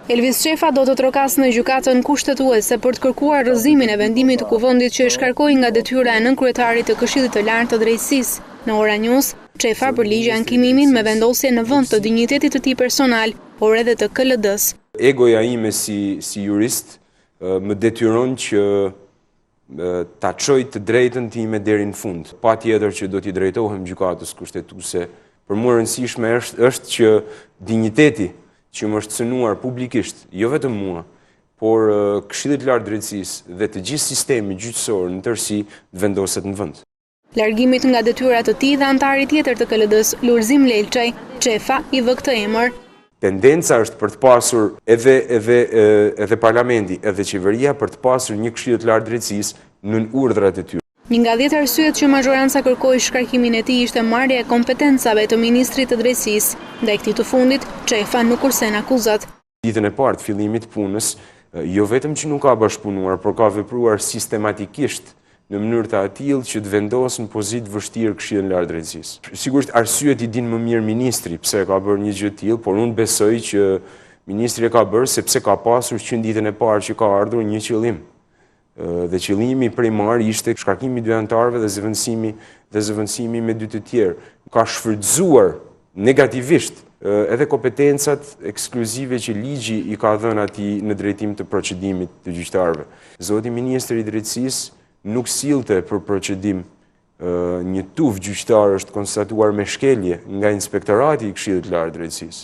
Elvis Çefa do të trokas në gjykatën kushtetuese për të kërkuar rrëzimin e vendimit të kuvendit që e shkarkoi nga detyra e nënkryetarit të Këshillit të Lartë të Drejtësisë. Në Ora News, Çefa përligj ankimimin me vendosje në vend të dinjitetit të tij personal, por edhe të KLD-s. Egoja ime si jurist më detyron që ta çoj të drejtën time deri në fund. Patjetër që do t'i drejtohem gjykatës kushtetuese. Për mua rëndësishme është që dinjiteti që më është cënuar publikisht, jo vetëm mua, por Këshilli i Lartë Drejtësisë dhe të gjithë sistemi gjyqësor në tërësi vendoset në vend. Largimit nga detyrat të tij dhe antari tjetër të KLD-s, Lulzim Lelçaj, Çefa i vë këtë emër. Tendenca është për të pasur edhe parlamenti, edhe qeveria për të pasur një Këshill të Lartë Drejtësisë në urdhrat e tyre. Një nga 10 arsyet që mazhoranca kërkoi shkarkimin e tij ishte marrja e kompetencave të ministrit të drejtësisë. Ndaj këtij të fundit, Çefa nuk kursen akuzat. Ditën e parë të fillimit të punës, jo vetëm që nuk ka bashkëpunuar, por ka vepruar sistematikisht në mënyrë të tillë që të vendosë në pozitë vështirë Këshillin e Lartë Drejtësisë. Sigurisht arsyet i din më mirë ministri pse ka bërë një gjë të tillë, por unë besoj që ministri e ka bërë sepse ka pasur që në ditën e parë që ka ardhur një qëllim. Dhe qëllimi primar ishte shkarkimi i dy anëtarëve dhe zëvendësimi me dy të tjerë. Ka shfrytzuar negativisht edhe kompetencat ekskluzive që ligji i ka dhënë atij në drejtim të procedimit të gjyqtarëve. Zoti ministri i drejtësisë nuk sillte për procedim një tuf gjyqtar është konstatuar me shkelje nga inspektorati i Këshillit të Lartë Drejtësisë.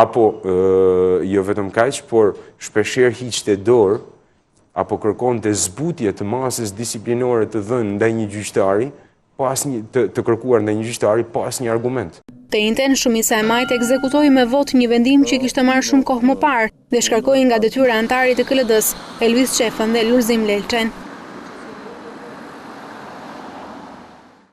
Apo jo vetëm kaq, por shpeshherë hiqte dorë apo kërkonte zbutje të masës disiplinore të dhënë ndaj një gjyqtari, të kërkuar ndaj një gjyqtari pas një argument. Të njëjtën shumica e majtë ekzekutoi me vot një vendim që kishte marrë shumë kohë më parë dhe shkarkoi nga detyra antarit të KLD-s, Elvis Çefën dhe Lulzim Lelçajn.